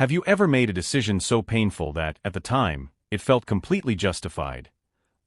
Have you ever made a decision so painful that, at the time, it felt completely justified,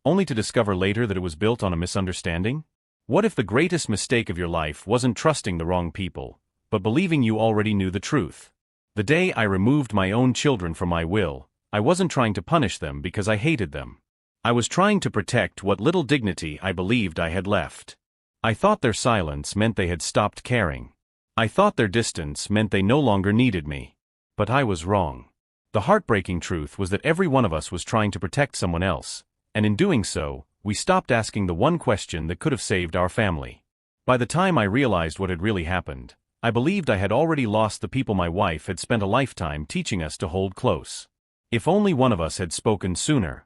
only to discover later that it was built on a misunderstanding? What if the greatest mistake of your life wasn't trusting the wrong people, but believing you already knew the truth? The day I removed my own children from my will, I wasn't trying to punish them because I hated them. I was trying to protect what little dignity I believed I had left. I thought their silence meant they had stopped caring. I thought their distance meant they no longer needed me. But I was wrong. The heartbreaking truth was that every one of us was trying to protect someone else, and in doing so, we stopped asking the one question that could have saved our family. By the time I realized what had really happened, I believed I had already lost the people my wife had spent a lifetime teaching us to hold close. If only one of us had spoken sooner,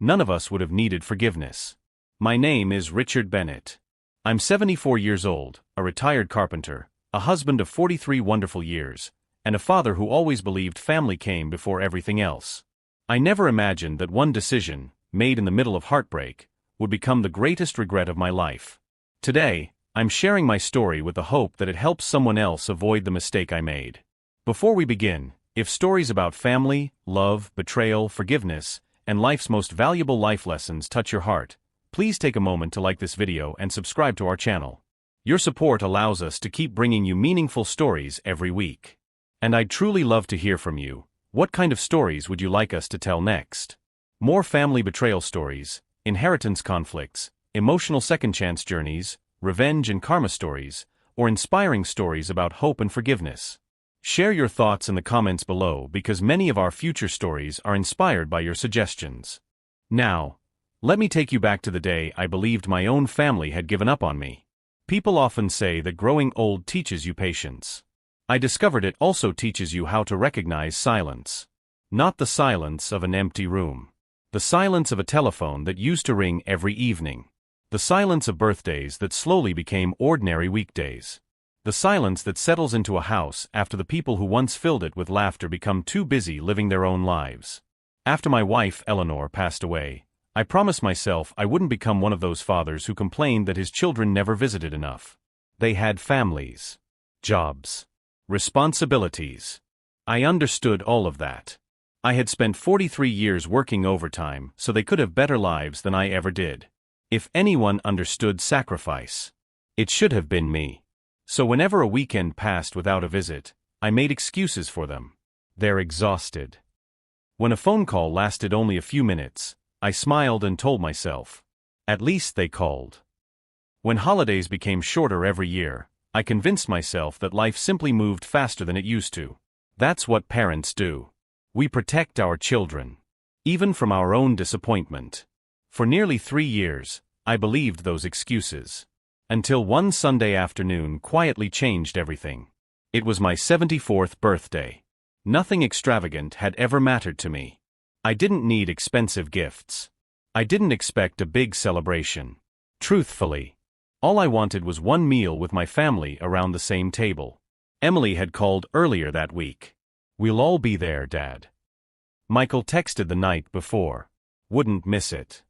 none of us would have needed forgiveness. My name is Richard Bennett. I'm 74 years old, a retired carpenter, a husband of 43 wonderful years, and a father who always believed family came before everything else. I never imagined that one decision, made in the middle of heartbreak, would become the greatest regret of my life. Today, I'm sharing my story with the hope that it helps someone else avoid the mistake I made. Before we begin, if stories about family, love, betrayal, forgiveness, and life's most valuable life lessons touch your heart, please take a moment to like this video and subscribe to our channel. Your support allows us to keep bringing you meaningful stories every week. And I'd truly love to hear from you. What kind of stories would you like us to tell next? More family betrayal stories, inheritance conflicts, emotional second-chance journeys, revenge and karma stories, or inspiring stories about hope and forgiveness? Share your thoughts in the comments below because many of our future stories are inspired by your suggestions. Now, let me take you back to the day I believed my own family had given up on me. People often say that growing old teaches you patience. I discovered it also teaches you how to recognize silence. Not the silence of an empty room. The silence of a telephone that used to ring every evening. The silence of birthdays that slowly became ordinary weekdays. The silence that settles into a house after the people who once filled it with laughter become too busy living their own lives. After my wife, Eleanor, passed away, I promised myself I wouldn't become one of those fathers who complained that his children never visited enough. They had families, jobs, responsibilities. I understood all of that. I had spent 43 years working overtime so they could have better lives than I ever did. If anyone understood sacrifice, it should have been me. So whenever a weekend passed without a visit, I made excuses for them. They're exhausted. When a phone call lasted only a few minutes, I smiled and told myself, at least they called. When holidays became shorter every year, I convinced myself that life simply moved faster than it used to. That's what parents do. We protect our children, even from our own disappointment. For nearly 3 years, I believed those excuses. Until one Sunday afternoon quietly changed everything. It was my 74th birthday. Nothing extravagant had ever mattered to me. I didn't need expensive gifts. I didn't expect a big celebration. Truthfully, all I wanted was one meal with my family around the same table. Emily had called earlier that week. "We'll all be there, Dad." Michael texted the night before. "Wouldn't miss it."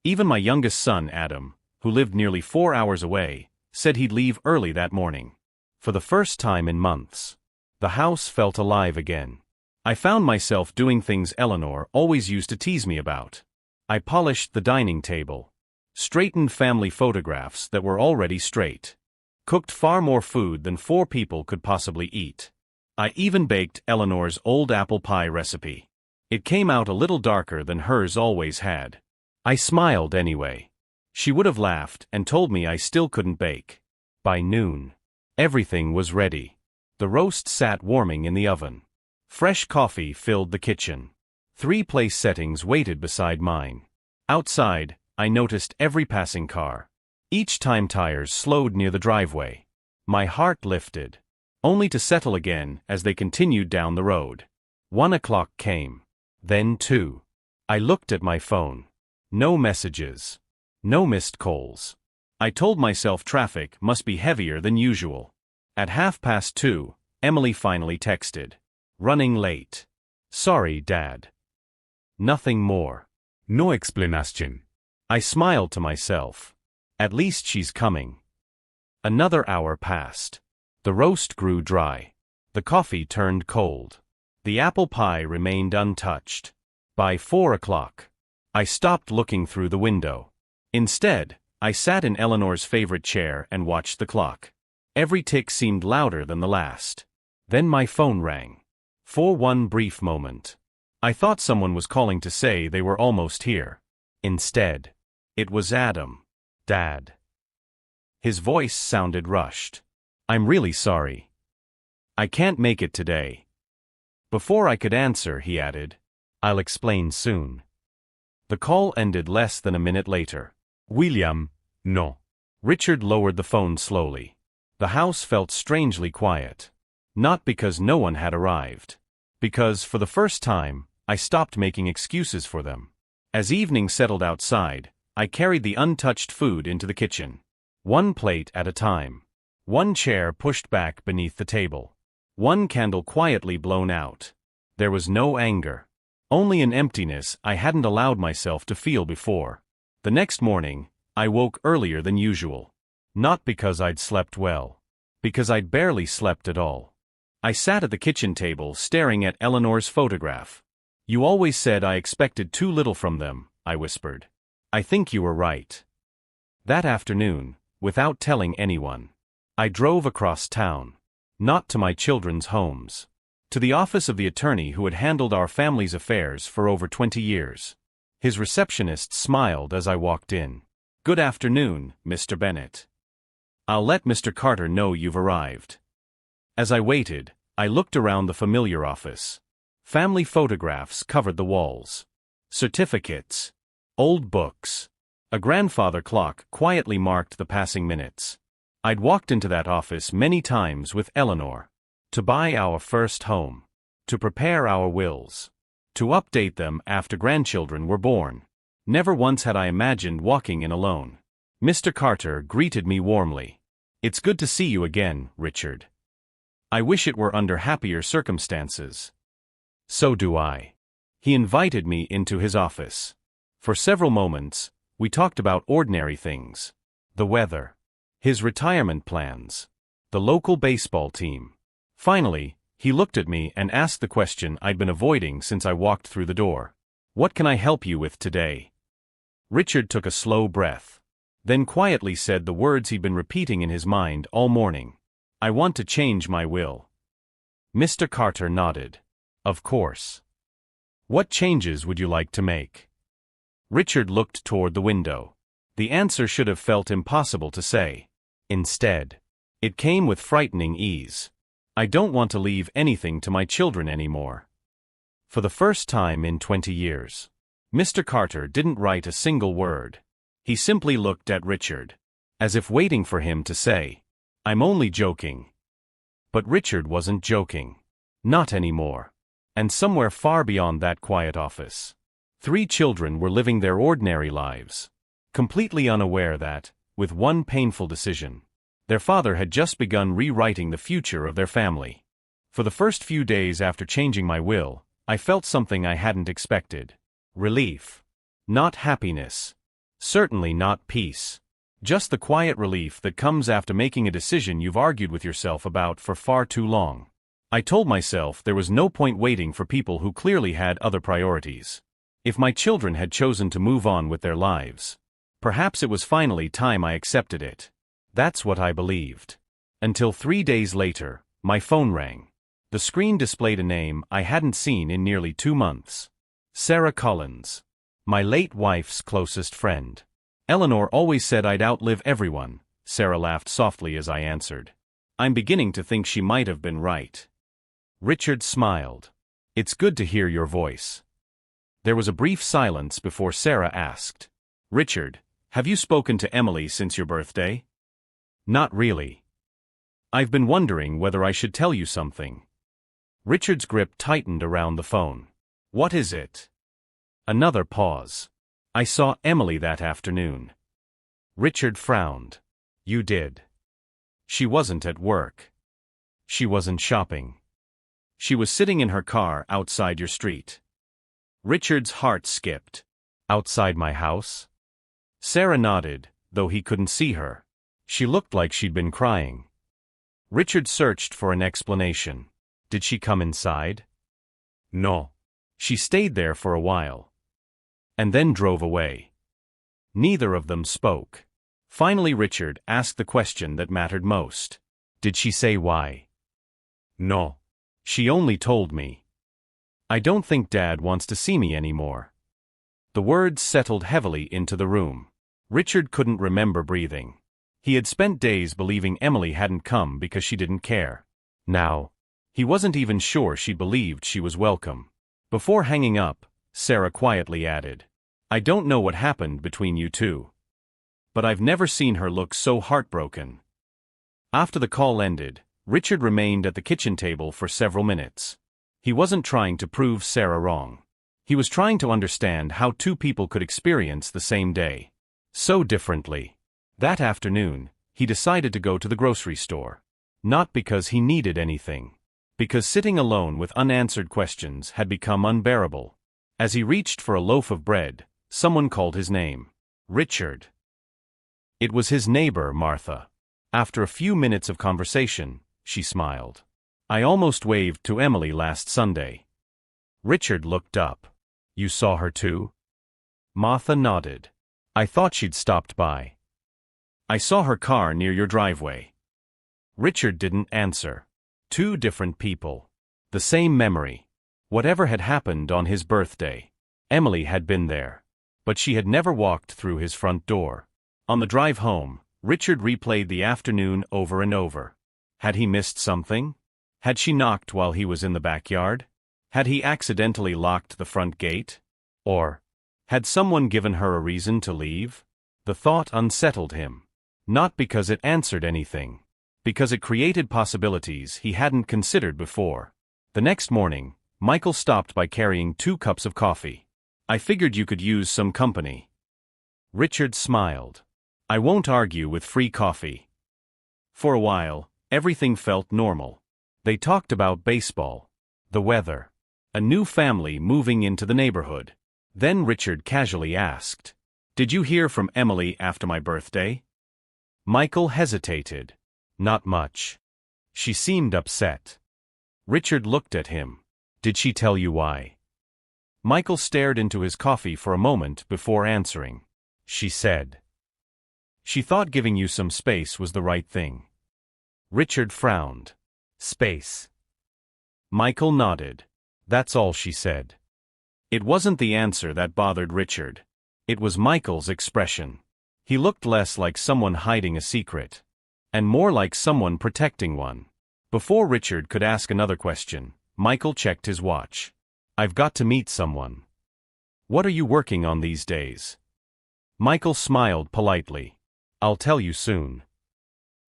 Even my youngest son, Adam, who lived nearly 4 hours away, said he'd leave early that morning. For the first time in months, the house felt alive again. I found myself doing things Eleanor always used to tease me about. I polished the dining table, straightened family photographs that were already straight, cooked far more food than 4 people could possibly eat. I even baked Eleanor's old apple pie recipe. It came out a little darker than hers always had. I smiled anyway. She would have laughed and told me I still couldn't bake. By noon, everything was ready. The roast sat warming in the oven. Fresh coffee filled the kitchen. 3 place settings waited beside mine. Outside, I noticed every passing car. Each time tires slowed near the driveway. My heart lifted, only to settle again as they continued down the road. 1 o'clock came. Then 2. I looked at my phone. No messages. No missed calls. I told myself traffic must be heavier than usual. At 2:30, Emily finally texted. "Running late. Sorry, Dad." Nothing more. No explanation. I smiled to myself. At least she's coming. Another hour passed. The roast grew dry. The coffee turned cold. The apple pie remained untouched. By 4 o'clock, I stopped looking through the window. Instead, I sat in Eleanor's favorite chair and watched the clock. Every tick seemed louder than the last. Then my phone rang. For one brief moment, I thought someone was calling to say they were almost here. Instead, it was Adam. Dad. His voice sounded rushed. I'm really sorry. I can't make it today. Before I could answer, he added, I'll explain soon. The call ended less than a minute later. William, no. Richard lowered the phone slowly. The house felt strangely quiet. Not because no one had arrived. Because, for the first time, I stopped making excuses for them. As evening settled outside, I carried the untouched food into the kitchen. One plate at a time. One chair pushed back beneath the table. One candle quietly blown out. There was no anger. Only an emptiness I hadn't allowed myself to feel before. The next morning, I woke earlier than usual. Not because I'd slept well. Because I'd barely slept at all. I sat at the kitchen table staring at Eleanor's photograph. You always said I expected too little from them, I whispered. I think you were right. That afternoon, without telling anyone, I drove across town. Not to my children's homes. To the office of the attorney who had handled our family's affairs for over 20 years. His receptionist smiled as I walked in. Good afternoon, Mr. Bennett. I'll let Mr. Carter know you've arrived. As I waited, I looked around the familiar office. Family photographs covered the walls. Certificates. Old books. A grandfather clock quietly marked the passing minutes. I'd walked into that office many times with Eleanor. To buy our first home. To prepare our wills. To update them after grandchildren were born. Never once had I imagined walking in alone. Mr. Carter greeted me warmly. It's good to see you again, Richard. I wish it were under happier circumstances. So do I. He invited me into his office. For several moments, we talked about ordinary things. The weather. His retirement plans. The local baseball team. Finally, he looked at me and asked the question I'd been avoiding since I walked through the door. What can I help you with today? Richard took a slow breath. Then quietly said the words he'd been repeating in his mind all morning. I want to change my will. Mr. Carter nodded. Of course. What changes would you like to make? Richard looked toward the window. The answer should have felt impossible to say. Instead, it came with frightening ease. I don't want to leave anything to my children anymore. For the first time in 20 years. Mr. Carter didn't write a single word. He simply looked at Richard. As if waiting for him to say, I'm only joking. But Richard wasn't joking. Not anymore. And somewhere far beyond that quiet office, 3 children were living their ordinary lives. Completely unaware that, with one painful decision, their father had just begun rewriting the future of their family. For the first few days after changing my will, I felt something I hadn't expected. Relief. Not happiness. Certainly not peace. Just the quiet relief that comes after making a decision you've argued with yourself about for far too long. I told myself there was no point waiting for people who clearly had other priorities. If my children had chosen to move on with their lives, perhaps it was finally time I accepted it. That's what I believed. Until 3 days later, my phone rang. The screen displayed a name I hadn't seen in nearly 2 months. Sarah Collins. My late wife's closest friend. Eleanor always said I'd outlive everyone, Sarah laughed softly as I answered. I'm beginning to think she might have been right. Richard smiled. It's good to hear your voice. There was a brief silence before Sarah asked, Richard, have you spoken to Emily since your birthday? Not really. I've been wondering whether I should tell you something. Richard's grip tightened around the phone. What is it? Another pause. I saw Emily that afternoon. Richard frowned. You did. She wasn't at work. She wasn't shopping. She was sitting in her car outside your street. Richard's heart skipped. Outside my house? Sarah nodded, though he couldn't see her. She looked like she'd been crying. Richard searched for an explanation. Did she come inside? No. She stayed there for a while. And then drove away. Neither of them spoke. Finally Richard asked the question that mattered most. Did she say why? No. She only told me. I don't think Dad wants to see me anymore. The words settled heavily into the room. Richard couldn't remember breathing. He had spent days believing Emily hadn't come because she didn't care. Now, he wasn't even sure she believed she was welcome. Before hanging up, Sarah quietly added, I don't know what happened between you two. But I've never seen her look so heartbroken. After the call ended, Richard remained at the kitchen table for several minutes. He wasn't trying to prove Sarah wrong. He was trying to understand how two people could experience the same day so differently. That afternoon, he decided to go to the grocery store. Not because he needed anything. Because sitting alone with unanswered questions had become unbearable. As he reached for a loaf of bread, someone called his name. Richard. It was his neighbor, Martha. After a few minutes of conversation, she smiled. I almost waved to Emily last Sunday. Richard looked up. You saw her too? Martha nodded. I thought she'd stopped by. I saw her car near your driveway. Richard didn't answer. Two different people. The same memory. Whatever had happened on his birthday. Emily had been there. But she had never walked through his front door. On the drive home, Richard replayed the afternoon over and over. Had he missed something? Had she knocked while he was in the backyard? Had he accidentally locked the front gate? Or had someone given her a reason to leave? The thought unsettled him. Not because it answered anything. Because it created possibilities he hadn't considered before. The next morning, Michael stopped by carrying 2 cups of coffee. I figured you could use some company. Richard smiled. I won't argue with free coffee. For a while, everything felt normal. They talked about baseball, the weather, a new family moving into the neighborhood. Then Richard casually asked, Did you hear from Emily after my birthday? Michael hesitated. Not much. She seemed upset. Richard looked at him. Did she tell you why? Michael stared into his coffee for a moment before answering. She said. She thought giving you some space was the right thing. Richard frowned. Space. Michael nodded. That's all she said. It wasn't the answer that bothered Richard. It was Michael's expression. He looked less like someone hiding a secret, and more like someone protecting one. Before Richard could ask another question, Michael checked his watch. I've got to meet someone. What are you working on these days? Michael smiled politely. I'll tell you soon.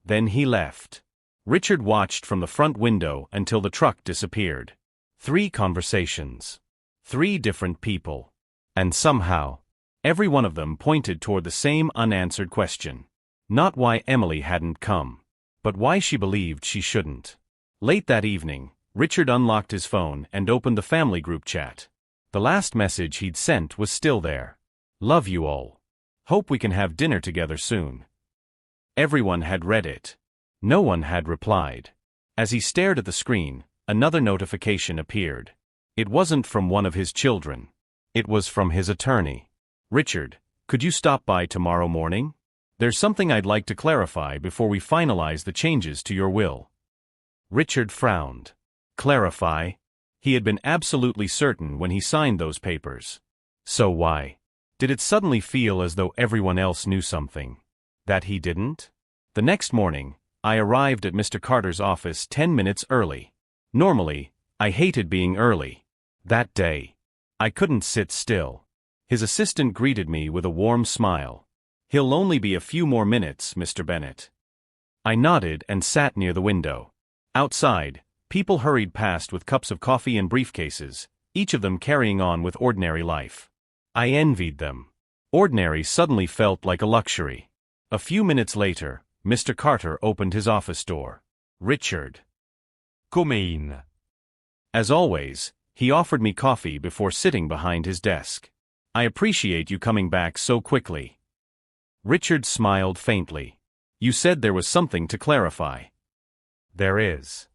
Then he left. Richard watched from the front window until the truck disappeared. 3 conversations. 3 different people. And somehow, every one of them pointed toward the same unanswered question. Not why Emily hadn't come, but why she believed she shouldn't. Late that evening, Richard unlocked his phone and opened the family group chat. The last message he'd sent was still there. Love you all. Hope we can have dinner together soon. Everyone had read it. No one had replied. As he stared at the screen, another notification appeared. It wasn't from one of his children. It was from his attorney. Richard, could you stop by tomorrow morning? There's something I'd like to clarify before we finalize the changes to your will. Richard frowned. Clarify? He had been absolutely certain when he signed those papers. So why? Did it suddenly feel as though everyone else knew something that he didn't? The next morning, I arrived at Mr. Carter's office 10 minutes early. Normally, I hated being early. That day, I couldn't sit still. His assistant greeted me with a warm smile. He'll only be a few more minutes, Mr. Bennett. I nodded and sat near the window. Outside, people hurried past with cups of coffee and briefcases, each of them carrying on with ordinary life. I envied them. Ordinary suddenly felt like a luxury. A few minutes later, Mr. Carter opened his office door. Richard. Come in. As always, he offered me coffee before sitting behind his desk. I appreciate you coming back so quickly. Richard smiled faintly. You said there was something to clarify. There is.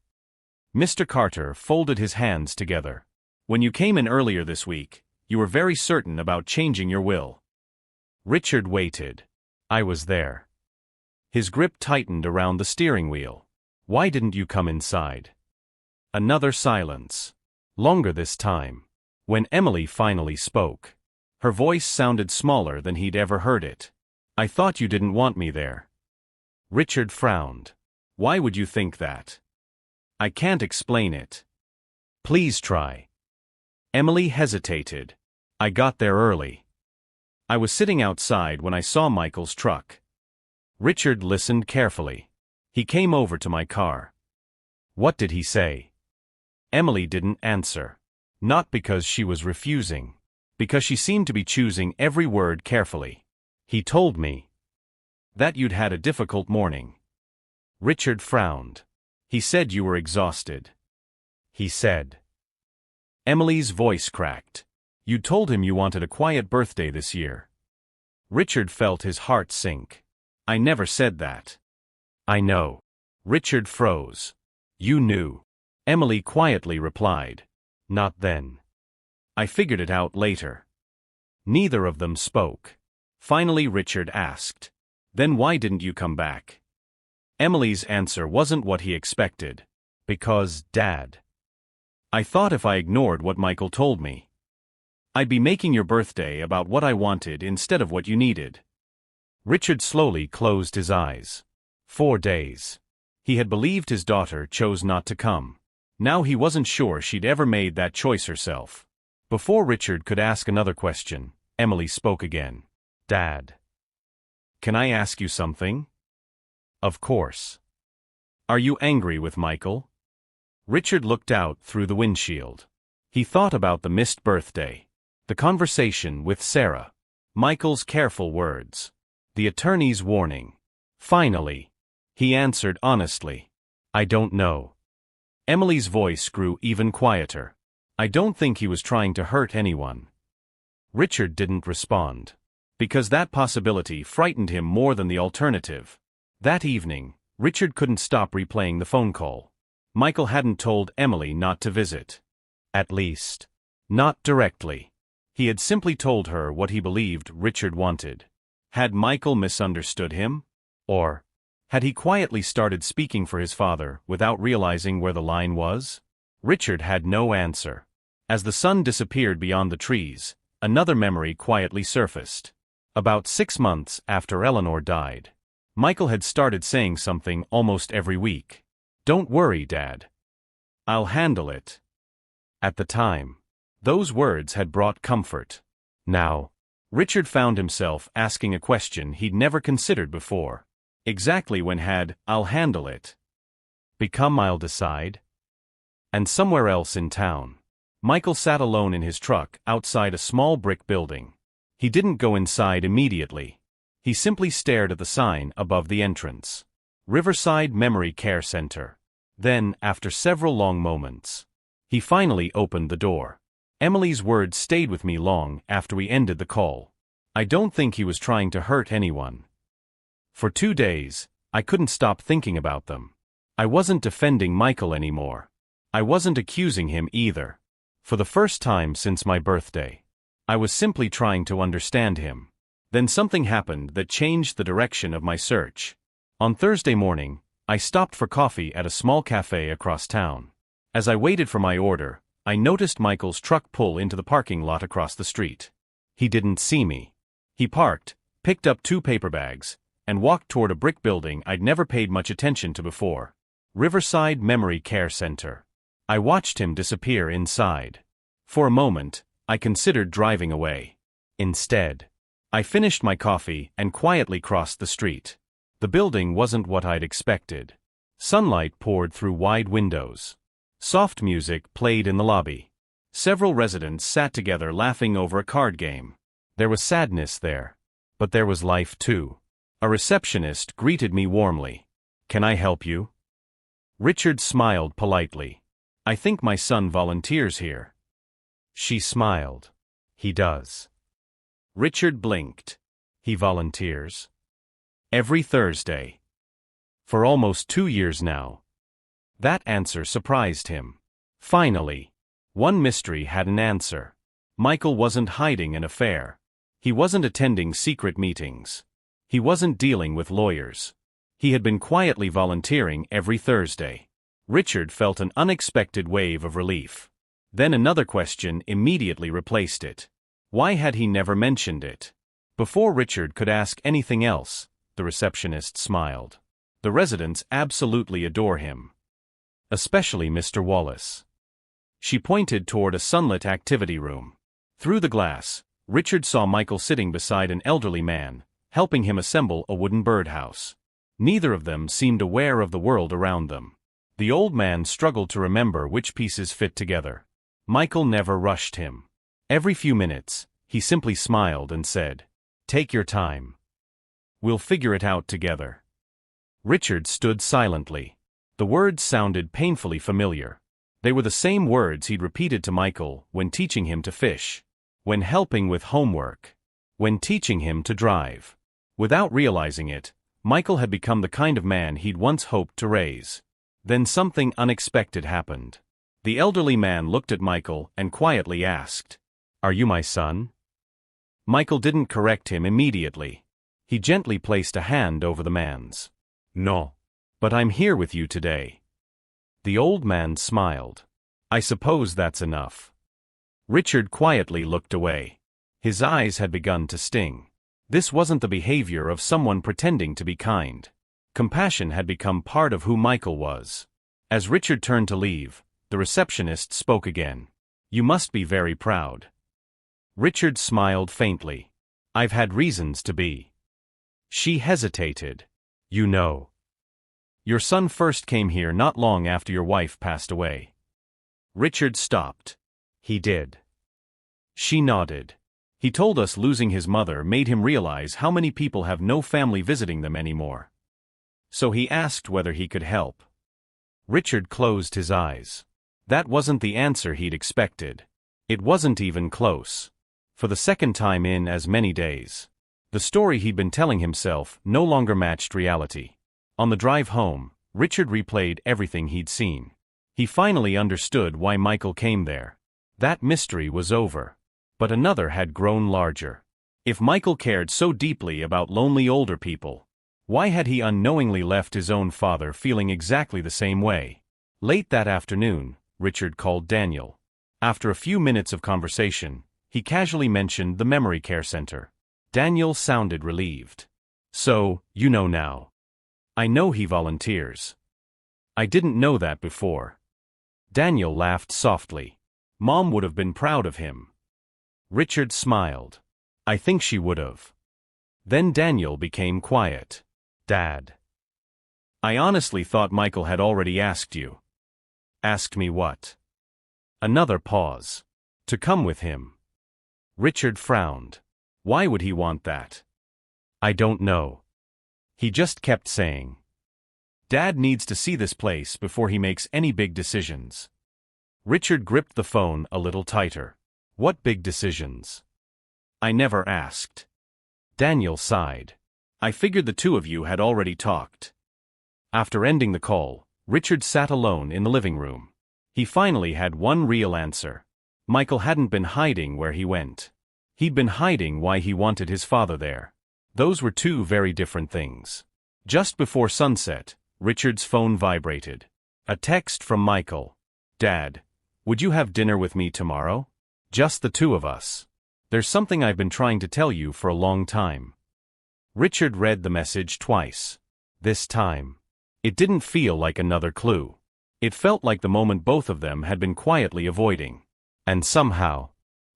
Mr. Carter folded his hands together. When you came in earlier this week, you were very certain about changing your will. Richard waited. I was there. His grip tightened around the steering wheel. Why didn't you come inside? Another silence. Longer this time. When Emily finally spoke, her voice sounded smaller than he'd ever heard it. I thought you didn't want me there. Richard frowned. Why would you think that? I can't explain it. Please try. Emily hesitated. I got there early. I was sitting outside when I saw Michael's truck. Richard listened carefully. He came over to my car. What did he say? Emily didn't answer. Not because she was refusing. Because she seemed to be choosing every word carefully. He told me that you'd had a difficult morning. Richard frowned. He said you were exhausted. He said. Emily's voice cracked. You told him you wanted a quiet birthday this year. Richard felt his heart sink. I never said that. I know. Richard froze. You knew. Emily quietly replied. Not then. I figured it out later. Neither of them spoke. Finally Richard asked. Then why didn't you come back? Emily's answer wasn't what he expected. Because, Dad. I thought if I ignored what Michael told me, I'd be making your birthday about what I wanted instead of what you needed. Richard slowly closed his eyes. 4 days. He had believed his daughter chose not to come. Now he wasn't sure she'd ever made that choice herself. Before Richard could ask another question, Emily spoke again. Dad. Can I ask you something? Of course. Are you angry with Michael? Richard looked out through the windshield. He thought about the missed birthday, the conversation with Sarah, Michael's careful words, the attorney's warning. Finally, he answered honestly. I don't know. Emily's voice grew even quieter. I don't think he was trying to hurt anyone. Richard didn't respond. Because that possibility frightened him more than the alternative. That evening, Richard couldn't stop replaying the phone call. Michael hadn't told Emily not to visit. At least, not directly. He had simply told her what he believed Richard wanted. Had Michael misunderstood him? Or had he quietly started speaking for his father without realizing where the line was? Richard had no answer. As the sun disappeared beyond the trees, another memory quietly surfaced. About 6 months after Eleanor died, Michael had started saying something almost every week. Don't worry, Dad. I'll handle it. At the time, those words had brought comfort. Now, Richard found himself asking a question he'd never considered before. Exactly when had "I'll handle it" become "I'll decide"? And somewhere else in town, Michael sat alone in his truck outside a small brick building. He didn't go inside immediately. He simply stared at the sign above the entrance. Riverside Memory Care Center. Then, after several long moments, he finally opened the door. Emily's words stayed with me long after we ended the call. I don't think he was trying to hurt anyone. For 2 days, I couldn't stop thinking about them. I wasn't defending Michael anymore. I wasn't accusing him either. For the first time since my birthday, I was simply trying to understand him. Then something happened that changed the direction of my search. On Thursday morning, I stopped for coffee at a small cafe across town. As I waited for my order, I noticed Michael's truck pull into the parking lot across the street. He didn't see me. He parked, picked up 2 paper bags, and walked toward a brick building I'd never paid much attention to before. Riverside Memory Care Center. I watched him disappear inside. For a moment, I considered driving away. Instead, I finished my coffee and quietly crossed the street. The building wasn't what I'd expected. Sunlight poured through wide windows. Soft music played in the lobby. Several residents sat together laughing over a card game. There was sadness there. But there was life too. A receptionist greeted me warmly. Can I help you? Richard smiled politely. I think my son volunteers here. She smiled. He does. Richard blinked. He volunteers. Every Thursday. For almost 2 years now. That answer surprised him. Finally. One mystery had an answer. Michael wasn't hiding an affair. He wasn't attending secret meetings. He wasn't dealing with lawyers. He had been quietly volunteering every Thursday. Richard felt an unexpected wave of relief. Then another question immediately replaced it. Why had he never mentioned it? Before Richard could ask anything else, the receptionist smiled. The residents absolutely adore him. Especially Mr. Wallace. She pointed toward a sunlit activity room. Through the glass, Richard saw Michael sitting beside an elderly man, helping him assemble a wooden birdhouse. Neither of them seemed aware of the world around them. The old man struggled to remember which pieces fit together. Michael never rushed him. Every few minutes, he simply smiled and said, "Take your time. We'll figure it out together." Richard stood silently. The words sounded painfully familiar. They were the same words he'd repeated to Michael when teaching him to fish, when helping with homework, when teaching him to drive. Without realizing it, Michael had become the kind of man he'd once hoped to raise. Then something unexpected happened. The elderly man looked at Michael and quietly asked, "Are you my son?" Michael didn't correct him immediately. He gently placed a hand over the man's. "No. But I'm here with you today." The old man smiled. "I suppose that's enough." Richard quietly looked away. His eyes had begun to sting. This wasn't the behavior of someone pretending to be kind. Compassion had become part of who Michael was. As Richard turned to leave, the receptionist spoke again. "You must be very proud." Richard smiled faintly. "I've had reasons to be." She hesitated. "You know. Your son first came here not long after your wife passed away." Richard stopped. "He did." She nodded. "He told us losing his mother made him realize how many people have no family visiting them anymore. So he asked whether he could help." Richard closed his eyes. That wasn't the answer he'd expected. It wasn't even close. For the second time in as many days, the story he'd been telling himself no longer matched reality. On the drive home, Richard replayed everything he'd seen. He finally understood why Michael came there. That mystery was over. But another had grown larger. If Michael cared so deeply about lonely older people, why had he unknowingly left his own father feeling exactly the same way? Late that afternoon, Richard called Daniel. After a few minutes of conversation, he casually mentioned the memory care center. Daniel sounded relieved. "So, you know now." "I know he volunteers." "I didn't know that before." Daniel laughed softly. "Mom would have been proud of him." Richard smiled. "I think she would have." Then Daniel became quiet. "Dad. I honestly thought Michael had already asked you." "Asked me what?" Another pause. "To come with him." Richard frowned. Why would he want that? "I don't know. He just kept saying. Dad needs to see this place before he makes any big decisions." Richard gripped the phone a little tighter. "What big decisions?" "I never asked." Daniel sighed. "I figured the two of you had already talked." After ending the call, Richard sat alone in the living room. He finally had one real answer. Michael hadn't been hiding where he went. He'd been hiding why he wanted his father there. Those were two very different things. Just before sunset, Richard's phone vibrated. A text from Michael. "Dad, would you have dinner with me tomorrow? Just the two of us. There's something I've been trying to tell you for a long time." Richard read the message twice. This time, it didn't feel like another clue. It felt like the moment both of them had been quietly avoiding. And somehow,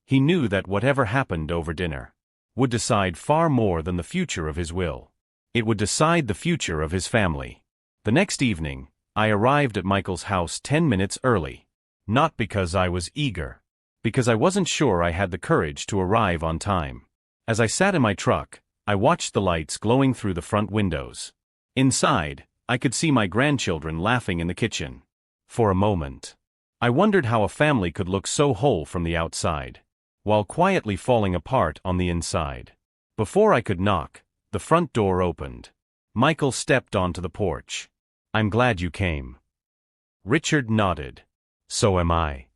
he knew that whatever happened over dinner would decide far more than the future of his will. It would decide the future of his family. The next evening, I arrived at Michael's house 10 minutes early. Not because I was eager. Because I wasn't sure I had the courage to arrive on time. As I sat in my truck, I watched the lights glowing through the front windows. Inside, I could see my grandchildren laughing in the kitchen. For a moment, I wondered how a family could look so whole from the outside, while quietly falling apart on the inside. Before I could knock, the front door opened. Michael stepped onto the porch. "I'm glad you came." Richard nodded. "So am I."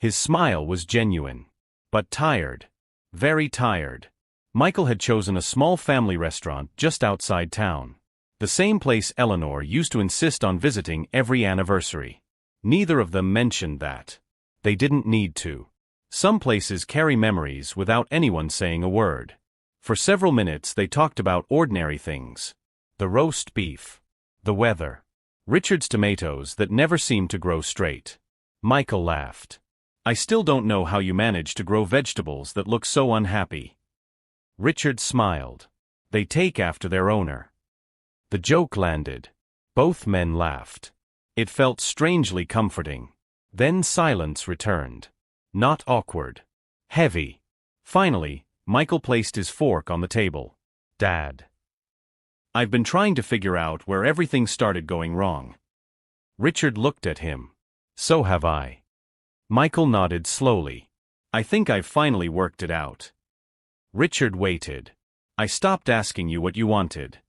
His smile was genuine. But tired. Very tired. Michael had chosen a small family restaurant just outside town. The same place Eleanor used to insist on visiting every anniversary. Neither of them mentioned that. They didn't need to. Some places carry memories without anyone saying a word. For several minutes they talked about ordinary things. The roast beef. The weather. Richard's tomatoes that never seemed to grow straight. Michael laughed. I still don't know how you manage to grow vegetables that look so unhappy. Richard smiled. They take after their owner. The joke landed. Both men laughed. It felt strangely comforting. Then silence returned. Not awkward. Heavy. Finally, Michael placed his fork on the table. Dad. I've been trying to figure out where everything started going wrong. Richard looked at him. So have I. Michael nodded slowly. I think I've finally worked it out. Richard waited. I stopped asking you what you wanted.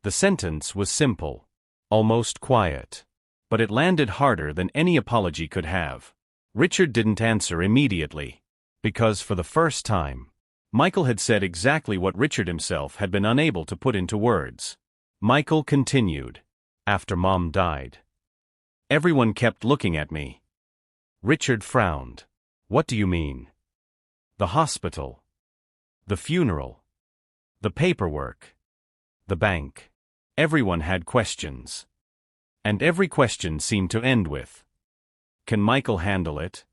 The sentence was simple. Almost quiet. But it landed harder than any apology could have. Richard didn't answer immediately. Because for the first time, Michael had said exactly what Richard himself had been unable to put into words. Michael continued. After Mom died. Everyone kept looking at me. Richard frowned. What do you mean? The hospital. The funeral. The paperwork. The bank. Everyone had questions. And every question seemed to end with, can Michael handle it?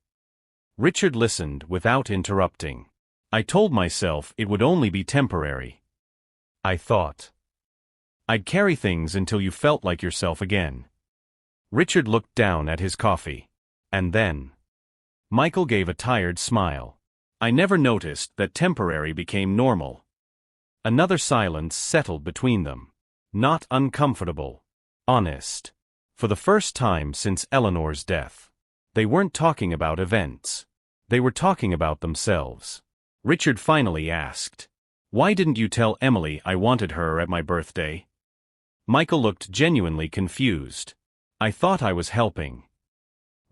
Richard listened without interrupting. I told myself it would only be temporary. I thought I'd carry things until you felt like yourself again. Richard looked down at his coffee. And then Michael gave a tired smile. I never noticed that temporary became normal. Another silence settled between them. Not uncomfortable. Honest. For the first time since Eleanor's death. They weren't talking about events. They were talking about themselves. Richard finally asked, why didn't you tell Emily I wanted her at my birthday? Michael looked genuinely confused. I thought I was helping.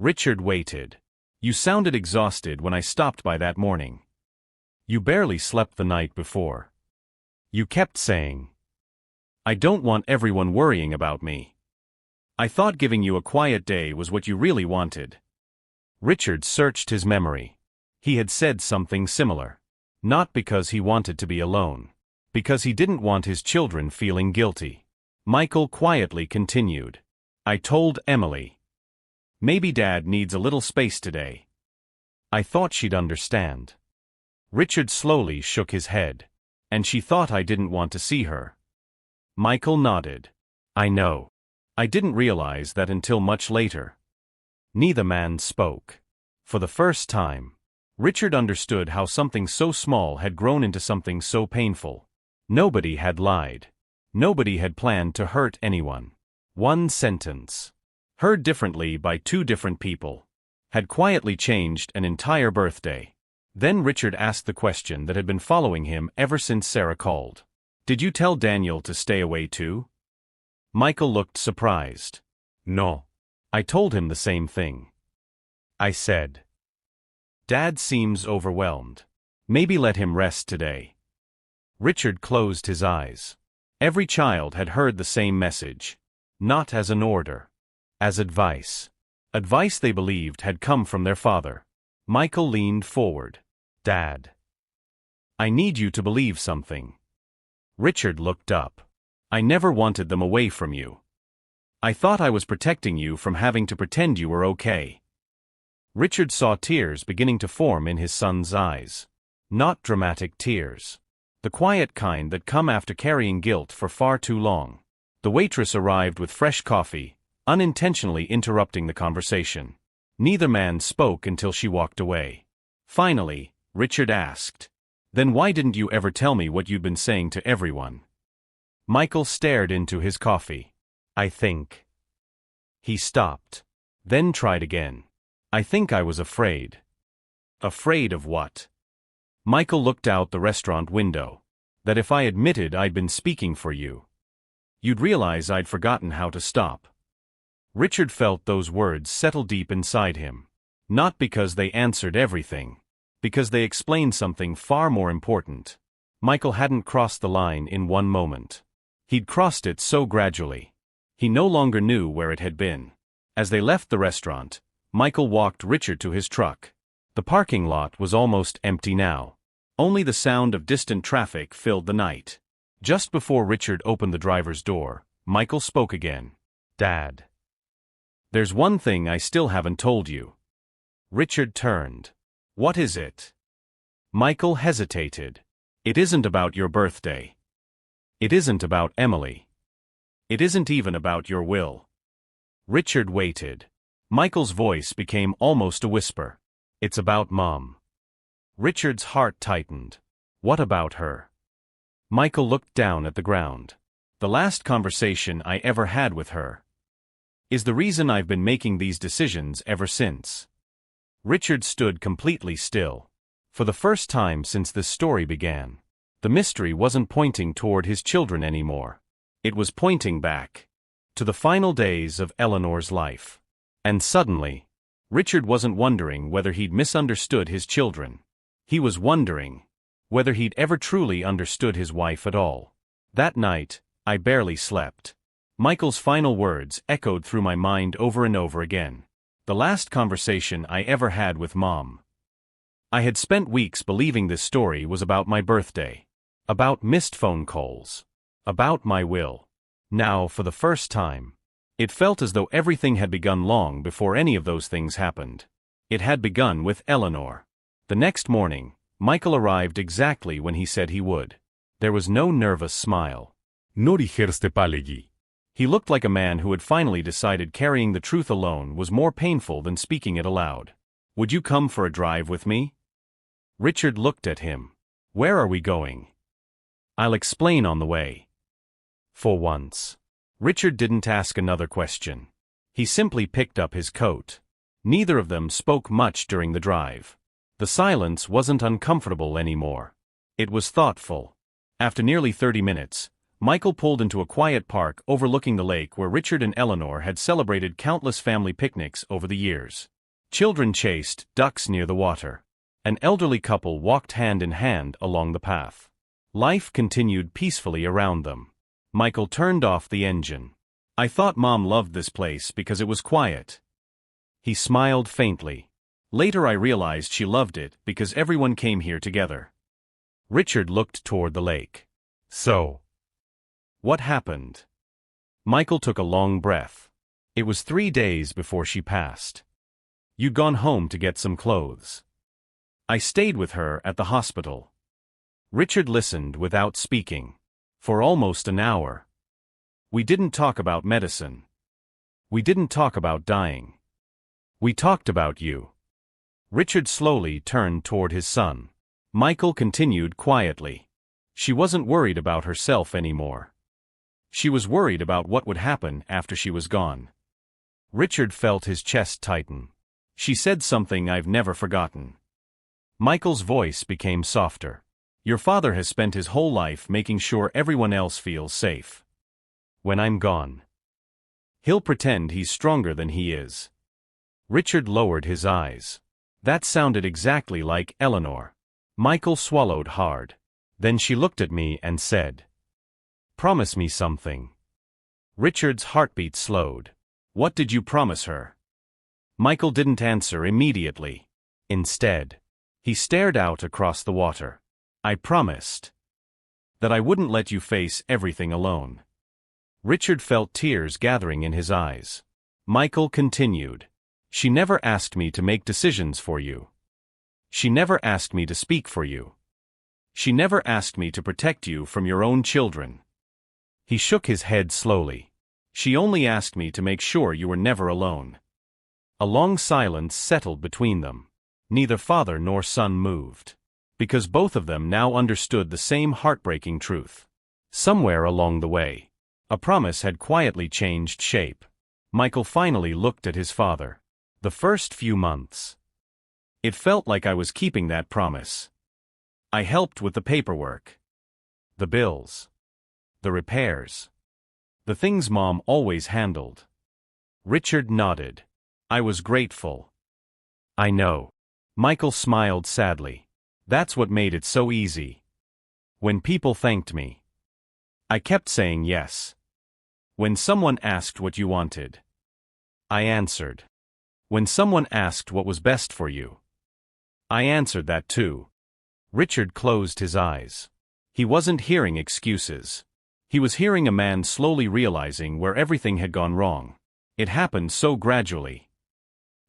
Richard waited. You sounded exhausted when I stopped by that morning. You barely slept the night before. You kept saying, I don't want everyone worrying about me. I thought giving you a quiet day was what you really wanted. Richard searched his memory. He had said something similar. Not because he wanted to be alone. Because he didn't want his children feeling guilty. Michael quietly continued. I told Emily. Maybe Dad needs a little space today. I thought she'd understand. Richard slowly shook his head. And she thought I didn't want to see her. Michael nodded. I know. I didn't realize that until much later. Neither man spoke. For the first time, Richard understood how something so small had grown into something so painful. Nobody had lied. Nobody had planned to hurt anyone. One sentence, heard differently by two different people, had quietly changed an entire birthday. Then Richard asked the question that had been following him ever since Sarah called. Did you tell Daniel to stay away too? Michael looked surprised. No. I told him the same thing. I said. Dad seems overwhelmed. Maybe let him rest today. Richard closed his eyes. Every child had heard the same message. Not as an order. As advice. Advice they believed had come from their father. Michael leaned forward. Dad. I need you to believe something. Richard looked up. I never wanted them away from you. I thought I was protecting you from having to pretend you were okay. Richard saw tears beginning to form in his son's eyes. Not dramatic tears. The quiet kind that come after carrying guilt for far too long. The waitress arrived with fresh coffee, unintentionally interrupting the conversation. Neither man spoke until she walked away. Finally, Richard asked, then why didn't you ever tell me what you'd been saying to everyone? Michael stared into his coffee. I think. He stopped. Then tried again. I think I was afraid. Afraid of what? Michael looked out the restaurant window. That if I admitted I'd been speaking for you, you'd realize I'd forgotten how to stop. Richard felt those words settle deep inside him. Not because they answered everything. Because they explained something far more important. Michael hadn't crossed the line in one moment. He'd crossed it so gradually. He no longer knew where it had been. As they left the restaurant, Michael walked Richard to his truck. The parking lot was almost empty now. Only the sound of distant traffic filled the night. Just before Richard opened the driver's door, Michael spoke again. "Dad. There's one thing I still haven't told you." Richard turned. "What is it?" Michael hesitated. "It isn't about your birthday. It isn't about Emily. It isn't even about your will." Richard waited. Michael's voice became almost a whisper. "It's about Mom." Richard's heart tightened. "What about her?" Michael looked down at the ground. "The last conversation I ever had with her is the reason I've been making these decisions ever since." Richard stood completely still. For the first time since this story began, the mystery wasn't pointing toward his children anymore. It was pointing back to the final days of Eleanor's life. And suddenly, Richard wasn't wondering whether he'd misunderstood his children. He was wondering whether he'd ever truly understood his wife at all. That night, I barely slept. Michael's final words echoed through my mind over and over again. The last conversation I ever had with Mom. I had spent weeks believing this story was about my birthday. About missed phone calls. About my will. Now, for the first time, it felt as though everything had begun long before any of those things happened. It had begun with Eleanor. The next morning, Michael arrived exactly when he said he would. There was no nervous smile. No dijiste palegi. He looked like a man who had finally decided carrying the truth alone was more painful than speaking it aloud. "Would you come for a drive with me?" Richard looked at him. "Where are we going?" "I'll explain on the way." For once, Richard didn't ask another question. He simply picked up his coat. Neither of them spoke much during the drive. The silence wasn't uncomfortable anymore. It was thoughtful. After nearly 30 minutes, Michael pulled into a quiet park overlooking the lake where Richard and Eleanor had celebrated countless family picnics over the years. Children chased ducks near the water. An elderly couple walked hand in hand along the path. Life continued peacefully around them. Michael turned off the engine. "I thought Mom loved this place because it was quiet." He smiled faintly. "Later I realized she loved it because everyone came here together." Richard looked toward the lake. So, "What happened?" Michael took a long breath. "It was 3 days before she passed. You'd gone home to get some clothes. I stayed with her at the hospital." Richard listened without speaking. For almost an hour. "We didn't talk about medicine. We didn't talk about dying. We talked about you." Richard slowly turned toward his son. Michael continued quietly. "She wasn't worried about herself anymore. She was worried about what would happen after she was gone." Richard felt his chest tighten. "She said something I've never forgotten." Michael's voice became softer. "Your father has spent his whole life making sure everyone else feels safe. When I'm gone, he'll pretend he's stronger than he is." Richard lowered his eyes. That sounded exactly like Eleanor. Michael swallowed hard. Then she looked at me and said, "Promise me something." Richard's heartbeat slowed. "What did you promise her?" Michael didn't answer immediately. Instead, he stared out across the water. "I promised that I wouldn't let you face everything alone." Richard felt tears gathering in his eyes. Michael continued. "She never asked me to make decisions for you. She never asked me to speak for you. She never asked me to protect you from your own children." He shook his head slowly. "She only asked me to make sure you were never alone." A long silence settled between them. Neither father nor son moved. Because both of them now understood the same heartbreaking truth. Somewhere along the way, a promise had quietly changed shape. Michael finally looked at his father. "The first few months. It felt like I was keeping that promise. I helped with the paperwork. The bills. The repairs. The things Mom always handled." Richard nodded. "I was grateful. I know. Michael smiled sadly. That's what made it so easy. When people thanked me, I kept saying yes. When someone asked what you wanted, I answered. When someone asked what was best for you, I answered that too. Richard closed his eyes. He wasn't hearing excuses. He was hearing a man slowly realizing where everything had gone wrong. It happened so gradually.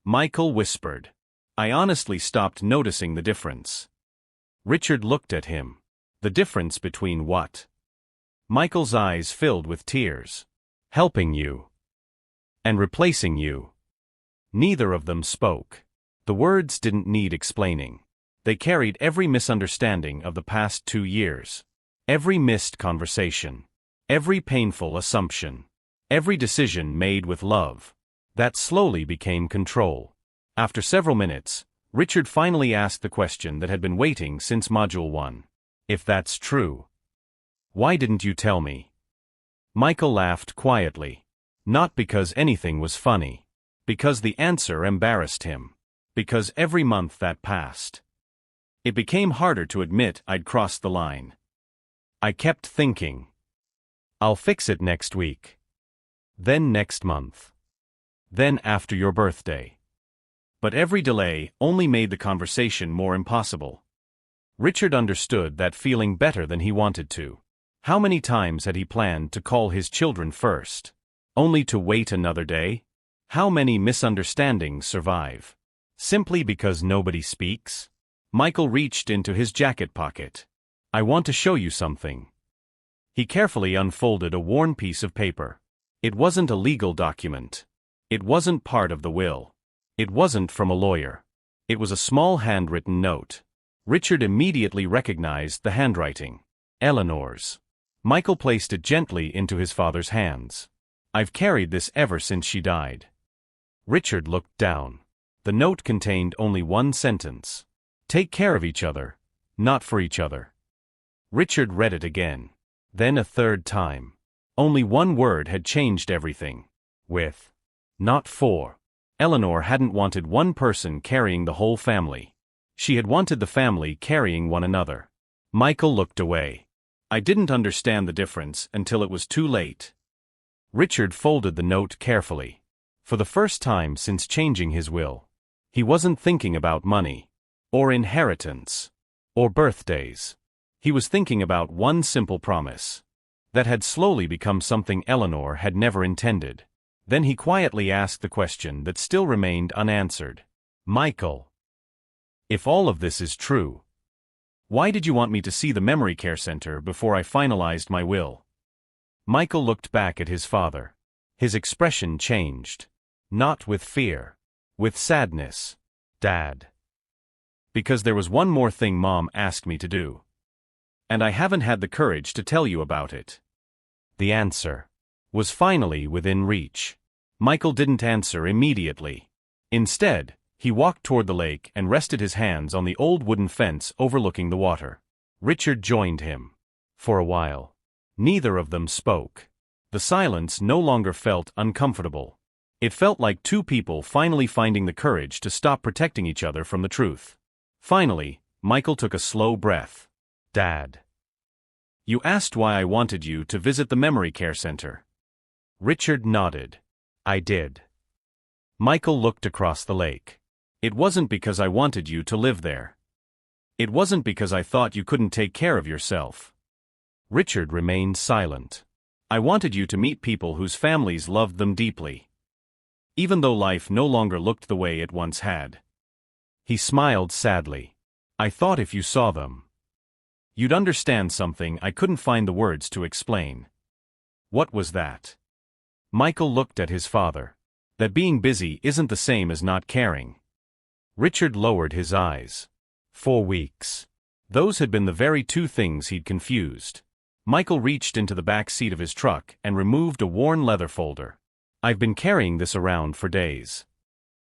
Michael whispered. I honestly stopped noticing the difference. Richard looked at him. The difference between what? Michael's eyes filled with tears. Helping you. And replacing you. Neither of them spoke. The words didn't need explaining. They carried every misunderstanding of the past 2 years. Every missed conversation. Every painful assumption. Every decision made with love. That slowly became control. After several minutes, Richard finally asked the question that had been waiting since Module 1. If that's true, why didn't you tell me? Michael laughed quietly. Not because anything was funny. Because the answer embarrassed him. Because every month that passed, it became harder to admit I'd crossed the line. I kept thinking, I'll fix it next week. Then next month. Then after your birthday. But every delay only made the conversation more impossible. Richard understood that feeling better than he wanted to. How many times had he planned to call his children first, only to wait another day? How many misunderstandings survive, simply because nobody speaks? Michael reached into his jacket pocket. I want to show you something. He carefully unfolded a worn piece of paper. It wasn't a legal document. It wasn't part of the will. It wasn't from a lawyer. It was a small handwritten note. Richard immediately recognized the handwriting. Eleanor's. Michael placed it gently into his father's hands. I've carried this ever since she died. Richard looked down. The note contained only one sentence. Take care of each other, not for each other. Richard read it again. Then a third time. Only one word had changed everything. With. Not for. Eleanor hadn't wanted one person carrying the whole family. She had wanted the family carrying one another. Michael looked away. I didn't understand the difference until it was too late. Richard folded the note carefully. For the first time since changing his will, he wasn't thinking about money, or inheritance, or birthdays. He was thinking about one simple promise that had slowly become something Eleanor had never intended. Then he quietly asked the question that still remained unanswered. Michael, if all of this is true, why did you want me to see the memory care center before I finalized my will? Michael looked back at his father. His expression changed. Not with fear. With sadness. Dad. Because there was one more thing Mom asked me to do. And I haven't had the courage to tell you about it. The answer was finally within reach. Michael didn't answer immediately. Instead, he walked toward the lake and rested his hands on the old wooden fence overlooking the water. Richard joined him. For a while, neither of them spoke. The silence no longer felt uncomfortable. It felt like two people finally finding the courage to stop protecting each other from the truth. Finally, Michael took a slow breath. Dad. You asked why I wanted you to visit the memory care center. Richard nodded. I did. Michael looked across the lake. It wasn't because I wanted you to live there. It wasn't because I thought you couldn't take care of yourself. Richard remained silent. I wanted you to meet people whose families loved them deeply. Even though life no longer looked the way it once had. He smiled sadly. I thought if you saw them, you'd understand something I couldn't find the words to explain. What was that? Michael looked at his father. That being busy isn't the same as not caring. Richard lowered his eyes. 4 weeks. Those had been the very two things he'd confused. Michael reached into the back seat of his truck and removed a worn leather folder. I've been carrying this around for days.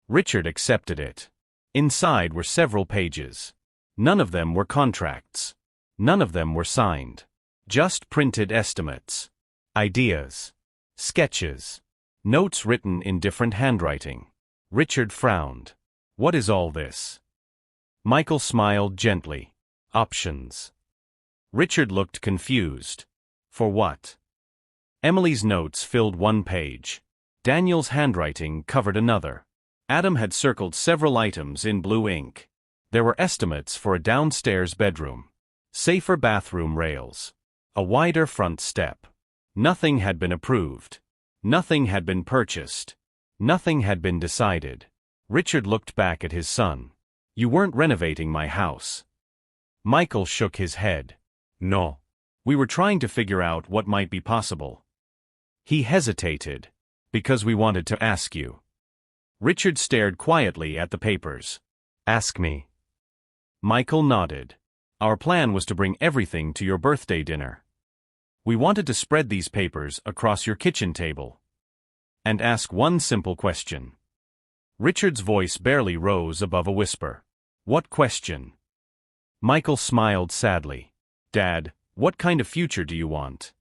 Richard accepted it. Inside were several pages. None of them were contracts. None of them were signed. Just printed estimates. Ideas. Sketches. Notes written in different handwriting. Richard frowned. What is all this? Michael smiled gently. Options. Richard looked confused. For what? Emily's notes filled one page. Daniel's handwriting covered another. Adam had circled several items in blue ink. There were estimates for a downstairs bedroom, safer bathroom rails, a wider front step. Nothing had been approved. Nothing had been purchased. Nothing had been decided. Richard looked back at his son. You weren't renovating my house. Michael shook his head. No. We were trying to figure out what might be possible. He hesitated. Because we wanted to ask you. Richard stared quietly at the papers. Ask me. Michael nodded. Our plan was to bring everything to your birthday dinner. We wanted to spread these papers across your kitchen table. And ask one simple question. Richard's voice barely rose above a whisper. What question? Michael smiled sadly. Dad, what kind of future do you want?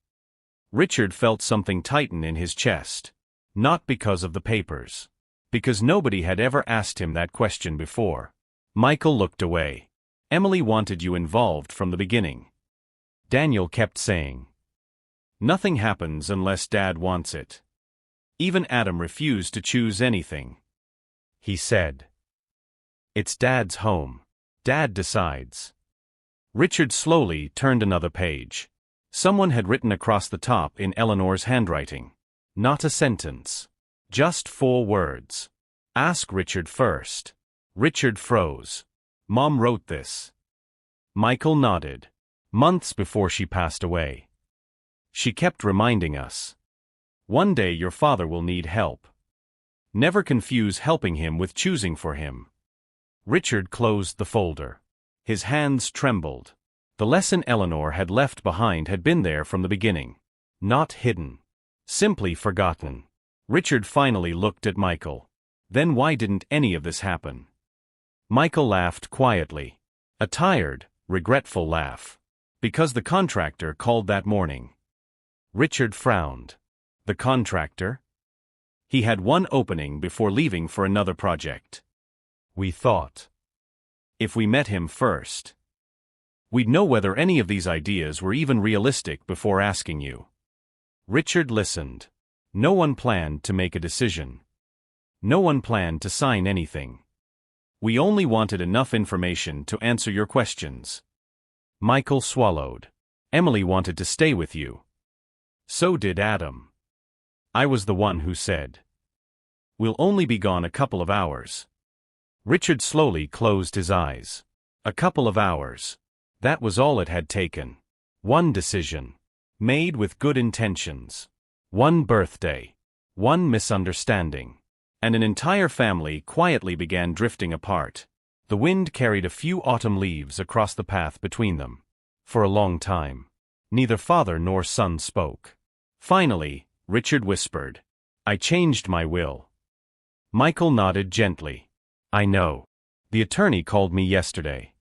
Richard felt something tighten in his chest. Not because of the papers. Because nobody had ever asked him that question before. Michael looked away. Emily wanted you involved from the beginning. Daniel kept saying. Nothing happens unless Dad wants it. Even Adam refused to choose anything. He said. It's Dad's home. Dad decides. Richard slowly turned another page. Someone had written across the top in Eleanor's handwriting. Not a sentence. Just 4 words. Ask Richard first. Richard froze. Mom wrote this. Michael nodded. Months before she passed away. She kept reminding us. One day your father will need help. Never confuse helping him with choosing for him. Richard closed the folder. His hands trembled. The lesson Eleanor had left behind had been there from the beginning. Not hidden. Simply forgotten. Richard finally looked at Michael. Then why didn't any of this happen? Michael laughed quietly. A tired, regretful laugh. Because the contractor called that morning. Richard frowned. The contractor? He had one opening before leaving for another project. We thought. If we met him first, we'd know whether any of these ideas were even realistic before asking you. Richard listened. No one planned to make a decision. No one planned to sign anything. We only wanted enough information to answer your questions. Michael swallowed. Emily wanted to stay with you. So did Adam. I was the one who said. We'll only be gone a couple of hours. Richard slowly closed his eyes. A couple of hours. That was all it had taken. One decision. Made with good intentions. One birthday. One misunderstanding. And an entire family quietly began drifting apart. The wind carried a few autumn leaves across the path between them. For a long time, neither father nor son spoke. Finally, Richard whispered, I changed my will. Michael nodded gently. I know. The attorney called me yesterday.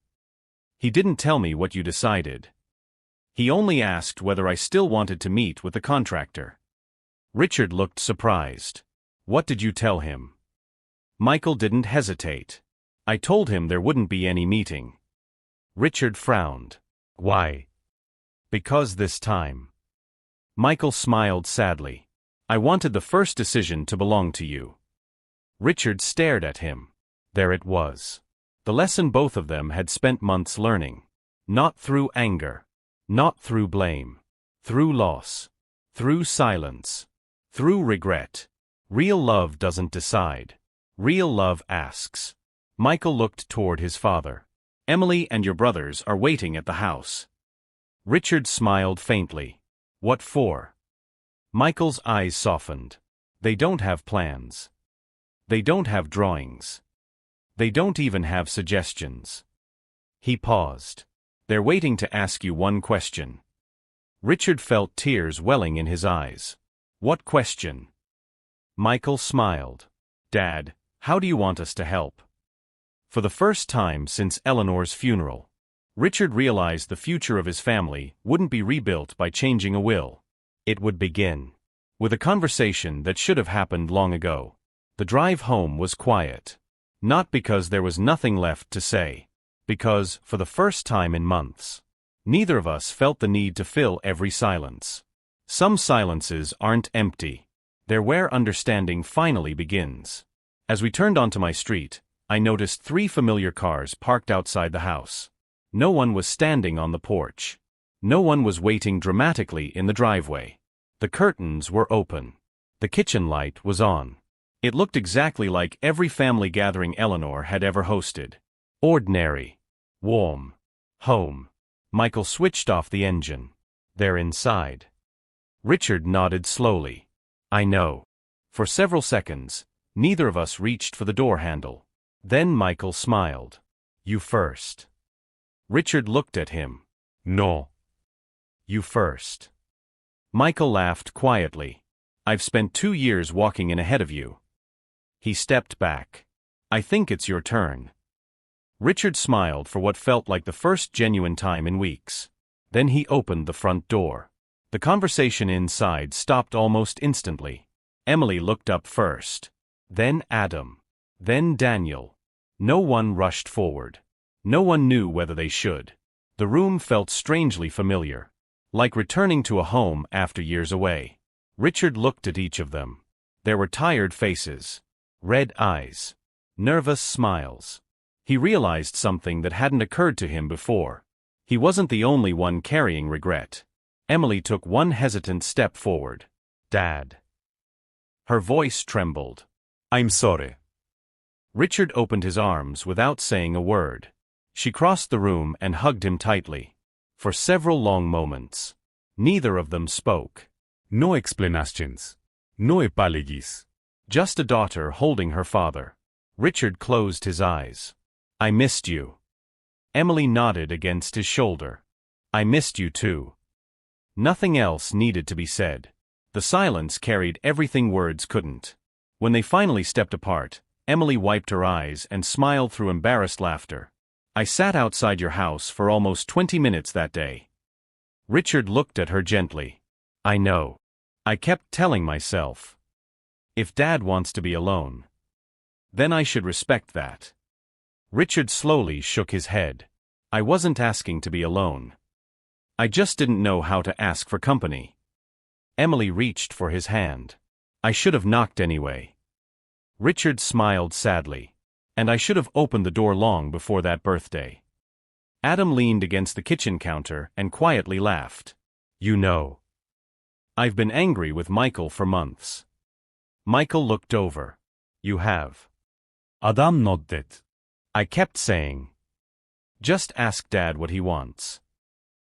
He didn't tell me what you decided. He only asked whether I still wanted to meet with the contractor. Richard looked surprised. What did you tell him? Michael didn't hesitate. I told him there wouldn't be any meeting. Richard frowned. Why? Because this time. Michael smiled sadly. I wanted the first decision to belong to you. Richard stared at him. There it was. The lesson both of them had spent months learning. Not through anger. Not through blame. Through loss. Through silence. Through regret. Real love doesn't decide. Real love asks. Michael looked toward his father. Emily and your brothers are waiting at the house. Richard smiled faintly. What for? Michael's eyes softened. They don't have plans. They don't have drawings. They don't even have suggestions. He paused. They're waiting to ask you one question. Richard felt tears welling in his eyes. What question? Michael smiled. Dad, how do you want us to help? For the first time since Eleanor's funeral, Richard realized the future of his family wouldn't be rebuilt by changing a will. It would begin with a conversation that should have happened long ago. The drive home was quiet. Not because there was nothing left to say. Because, for the first time in months, neither of us felt the need to fill every silence. Some silences aren't empty. They're where understanding finally begins. As we turned onto my street, I noticed 3 familiar cars parked outside the house. No one was standing on the porch. No one was waiting dramatically in the driveway. The curtains were open. The kitchen light was on. It looked exactly like every family gathering Eleanor had ever hosted. Ordinary. Warm. Home. Michael switched off the engine. They're inside. Richard nodded slowly. I know. For several seconds, neither of us reached for the door handle. Then Michael smiled. You first. Richard looked at him. No. You first. Michael laughed quietly. I've spent 2 years walking in ahead of you. He stepped back. I think it's your turn. Richard smiled for what felt like the first genuine time in weeks. Then he opened the front door. The conversation inside stopped almost instantly. Emily looked up first. Then Adam. Then Daniel. No one rushed forward. No one knew whether they should. The room felt strangely familiar. Like returning to a home after years away. Richard looked at each of them. There were tired faces. Red eyes. Nervous smiles. He realized something that hadn't occurred to him before. He wasn't the only one carrying regret. Emily took one hesitant step forward. Dad. Her voice trembled. I'm sorry. Richard opened his arms without saying a word. She crossed the room and hugged him tightly. For several long moments. Neither of them spoke. No explanations. No apologies. Just a daughter holding her father. Richard closed his eyes. I missed you. Emily nodded against his shoulder. I missed you too. Nothing else needed to be said. The silence carried everything words couldn't. When they finally stepped apart, Emily wiped her eyes and smiled through embarrassed laughter. I sat outside your house for almost 20 minutes that day. Richard looked at her gently. I know. I kept telling myself. If Dad wants to be alone, then I should respect that. Richard slowly shook his head. I wasn't asking to be alone. I just didn't know how to ask for company. Emily reached for his hand. I should have knocked anyway. Richard smiled sadly. And I should have opened the door long before that birthday. Adam leaned against the kitchen counter and quietly laughed. You know. I've been angry with Michael for months. Michael looked over. You have. Adam nodded. I kept saying. Just ask Dad what he wants.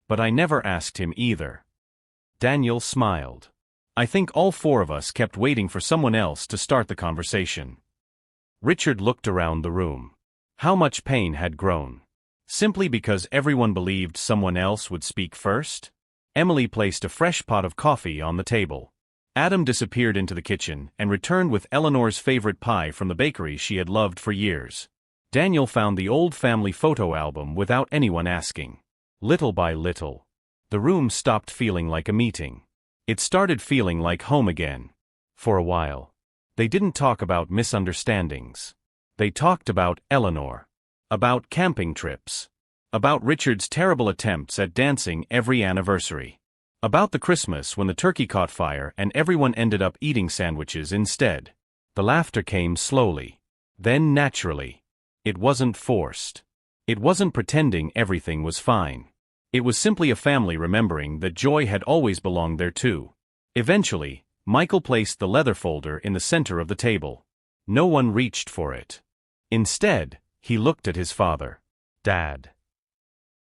But I never asked him either. Daniel smiled. I think all 4 of us kept waiting for someone else to start the conversation. Richard looked around the room. How much pain had grown? Simply because everyone believed someone else would speak first? Emily placed a fresh pot of coffee on the table. Adam disappeared into the kitchen and returned with Eleanor's favorite pie from the bakery she had loved for years. Daniel found the old family photo album without anyone asking. Little by little, the room stopped feeling like a meeting. It started feeling like home again. For a while, they didn't talk about misunderstandings. They talked about Eleanor. About camping trips. About Richard's terrible attempts at dancing every anniversary. About the Christmas when the turkey caught fire and everyone ended up eating sandwiches instead. The laughter came slowly. Then naturally. It wasn't forced. It wasn't pretending everything was fine. It was simply a family remembering that joy had always belonged there too. Eventually, Michael placed the leather folder in the center of the table. No one reached for it. Instead, he looked at his father. Dad.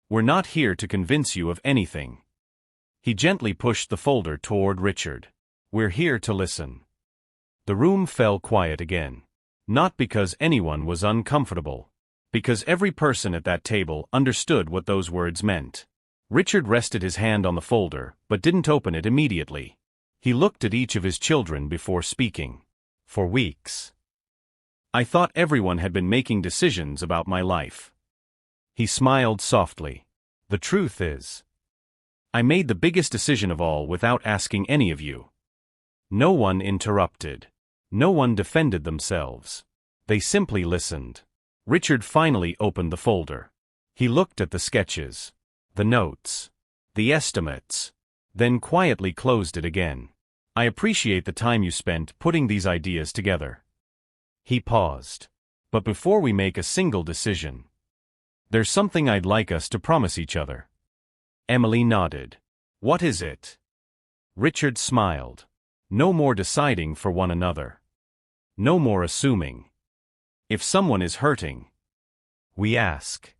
We're not here to convince you of anything. He gently pushed the folder toward Richard. We're here to listen. The room fell quiet again. Not because anyone was uncomfortable. Because every person at that table understood what those words meant. Richard rested his hand on the folder, but didn't open it immediately. He looked at each of his children before speaking. For weeks. I thought everyone had been making decisions about my life. He smiled softly. The truth is, I made the biggest decision of all without asking any of you. No one interrupted. No one defended themselves. They simply listened. Richard finally opened the folder. He looked at the sketches, the notes, the estimates, then quietly closed it again. I appreciate the time you spent putting these ideas together. He paused. But before we make a single decision, there's something I'd like us to promise each other. Emily nodded. What is it? Richard smiled. No more deciding for one another. No more assuming. If someone is hurting, we ask.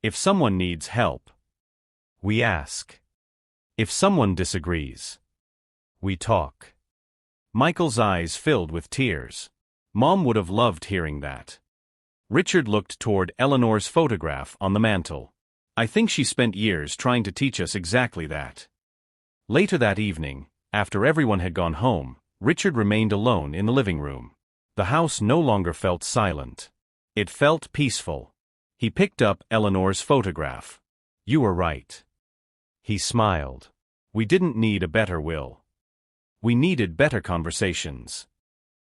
If someone needs help, we ask. If someone disagrees, we talk. Michael's eyes filled with tears. Mom would have loved hearing that. Richard looked toward Eleanor's photograph on the mantel. I think she spent years trying to teach us exactly that. Later that evening, after everyone had gone home, Richard remained alone in the living room. The house no longer felt silent. It felt peaceful. He picked up Eleanor's photograph. You were right. He smiled. We didn't need a better will. We needed better conversations.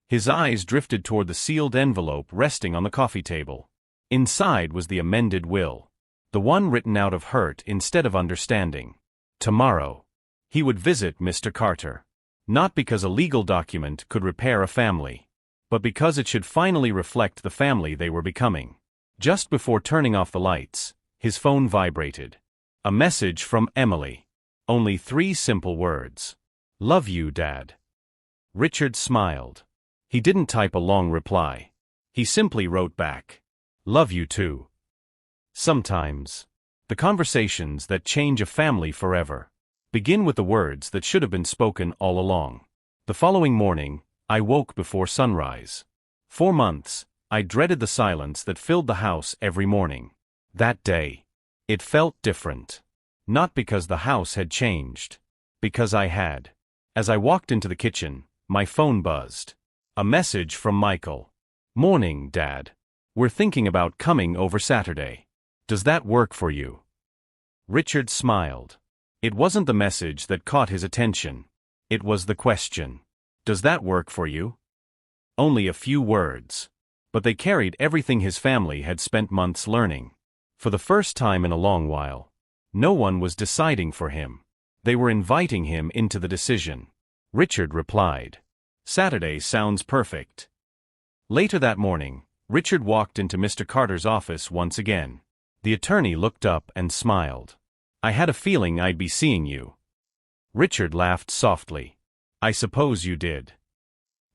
His eyes drifted toward the sealed envelope resting on the coffee table. Inside was the amended will. The one written out of hurt instead of understanding. Tomorrow, he would visit Mr. Carter. Not because a legal document could repair a family, but because it should finally reflect the family they were becoming. Just before turning off the lights, his phone vibrated. A message from Emily. Only 3 simple words. Love you, Dad. Richard smiled. He didn't type a long reply. He simply wrote back. Love you too. Sometimes, the conversations that change a family forever begin with the words that should have been spoken all along. The following morning, I woke before sunrise. For months, I dreaded the silence that filled the house every morning. That day, it felt different. Not because the house had changed. Because I had. As I walked into the kitchen, my phone buzzed. A message from Michael. Morning, Dad. We're thinking about coming over Saturday. Does that work for you? Richard smiled. It wasn't the message that caught his attention. It was the question. Does that work for you? Only a few words. But they carried everything his family had spent months learning. For the first time in a long while, no one was deciding for him. They were inviting him into the decision. Richard replied. Saturday sounds perfect. Later that morning, Richard walked into Mr. Carter's office once again. The attorney looked up and smiled. I had a feeling I'd be seeing you. Richard laughed softly. I suppose you did.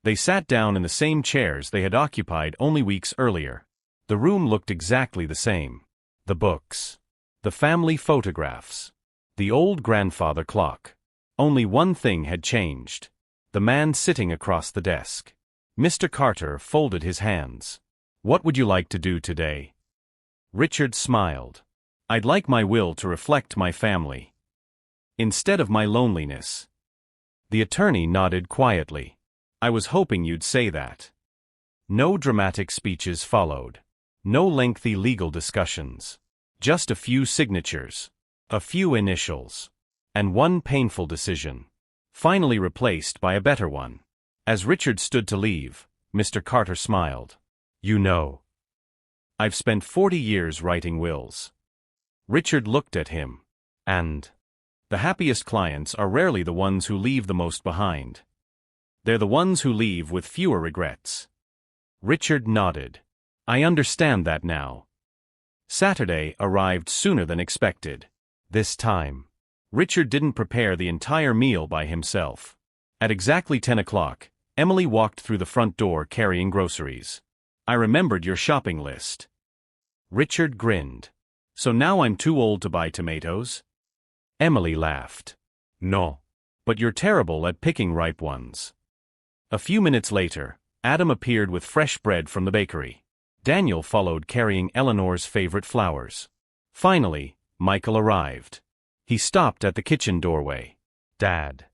They sat down in the same chairs they had occupied only weeks earlier. The room looked exactly the same. The books. The family photographs. The old grandfather clock. Only one thing had changed. The man sitting across the desk. Mr. Carter folded his hands. What would you like to do today? Richard smiled. I'd like my will to reflect my family. Instead of my loneliness. The attorney nodded quietly. I was hoping you'd say that. No dramatic speeches followed. No lengthy legal discussions. Just a few signatures. A few initials. And one painful decision. Finally replaced by a better one. As Richard stood to leave, Mr. Carter smiled. You know, I've spent 40 years writing wills. Richard looked at him. And the happiest clients are rarely the ones who leave the most behind. They're the ones who leave with fewer regrets. Richard nodded. I understand that now. Saturday arrived sooner than expected. This time, Richard didn't prepare the entire meal by himself. At exactly 10 o'clock, Emily walked through the front door carrying groceries. I remembered your shopping list. Richard grinned. So now I'm too old to buy tomatoes? Emily laughed. No. But you're terrible at picking ripe ones. A few minutes later, Adam appeared with fresh bread from the bakery. Daniel followed carrying Eleanor's favorite flowers. Finally, Michael arrived. He stopped at the kitchen doorway. Dad.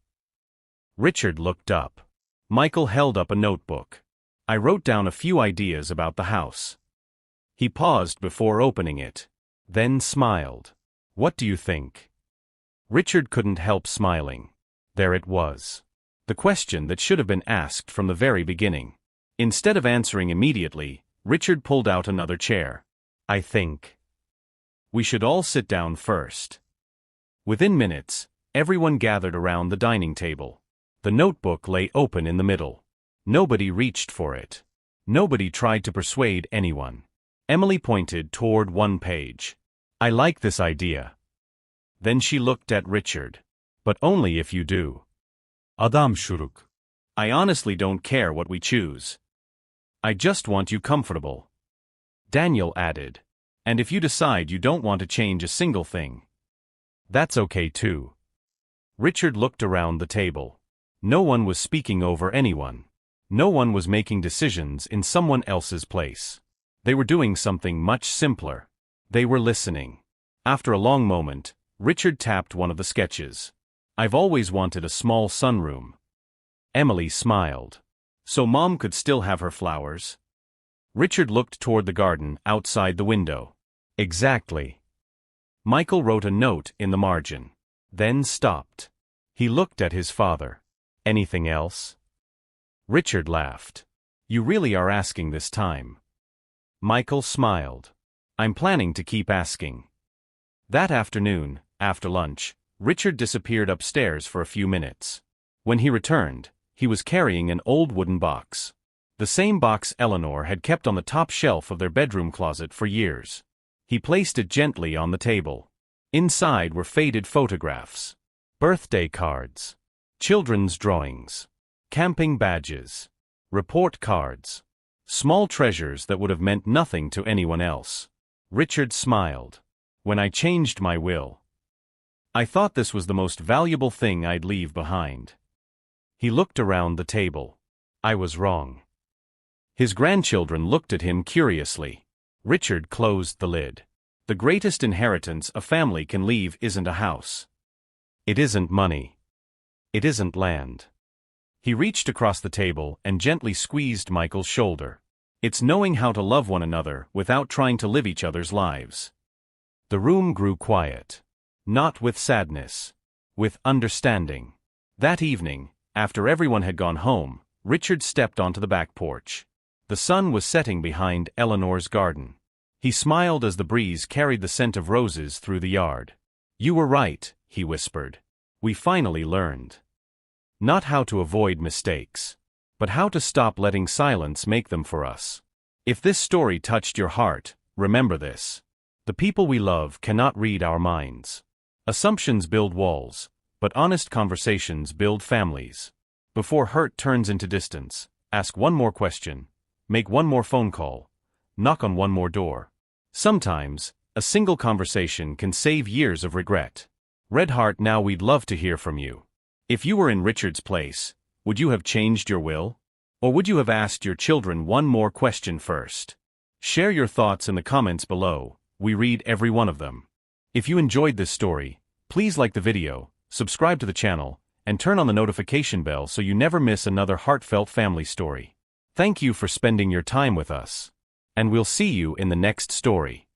Richard looked up. Michael held up a notebook. I wrote down a few ideas about the house. He paused before opening it, then smiled. What do you think? Richard couldn't help smiling. There it was. The question that should have been asked from the very beginning. Instead of answering immediately, Richard pulled out another chair. I think we should all sit down first. Within minutes, everyone gathered around the dining table. The notebook lay open in the middle. Nobody reached for it. Nobody tried to persuade anyone. Emily pointed toward one page. I like this idea. Then she looked at Richard. But only if you do. Adam şuruk. I honestly don't care what we choose. I just want you comfortable. Daniel added. And if you decide you don't want to change a single thing, that's okay too. Richard looked around the table. No one was speaking over anyone. No one was making decisions in someone else's place. They were doing something much simpler. They were listening. After a long moment, Richard tapped one of the sketches. I've always wanted a small sunroom. Emily smiled. So Mom could still have her flowers? Richard looked toward the garden outside the window. Exactly. Michael wrote a note in the margin. Then stopped. He looked at his father. Anything else? Richard laughed. You really are asking this time. Michael smiled. I'm planning to keep asking. That afternoon, after lunch, Richard disappeared upstairs for a few minutes. When he returned, he was carrying an old wooden box. The same box Eleanor had kept on the top shelf of their bedroom closet for years. He placed it gently on the table. Inside were faded photographs, birthday cards, children's drawings, camping badges, report cards, small treasures that would have meant nothing to anyone else. Richard smiled. When I changed my will, I thought this was the most valuable thing I'd leave behind. He looked around the table. I was wrong. His grandchildren looked at him curiously. Richard closed the lid. The greatest inheritance a family can leave isn't a house. It isn't money. It isn't land. He reached across the table and gently squeezed Michael's shoulder. It's knowing how to love one another without trying to live each other's lives. The room grew quiet. Not with sadness. With understanding. That evening, after everyone had gone home, Richard stepped onto the back porch. The sun was setting behind Eleanor's garden. He smiled as the breeze carried the scent of roses through the yard. You were right, he whispered. We finally learned. Not how to avoid mistakes, but how to stop letting silence make them for us. If this story touched your heart, remember this. The people we love cannot read our minds. Assumptions build walls, but honest conversations build families. Before hurt turns into distance, ask one more question, make one more phone call, knock on one more door. Sometimes, a single conversation can save years of regret. Red Heart, now we'd love to hear from you. If you were in Richard's place, would you have changed your will? Or would you have asked your children one more question first? Share your thoughts in the comments below. We read every one of them. If you enjoyed this story, please like the video, subscribe to the channel, and turn on the notification bell so you never miss another heartfelt family story. Thank you for spending your time with us. And we'll see you in the next story.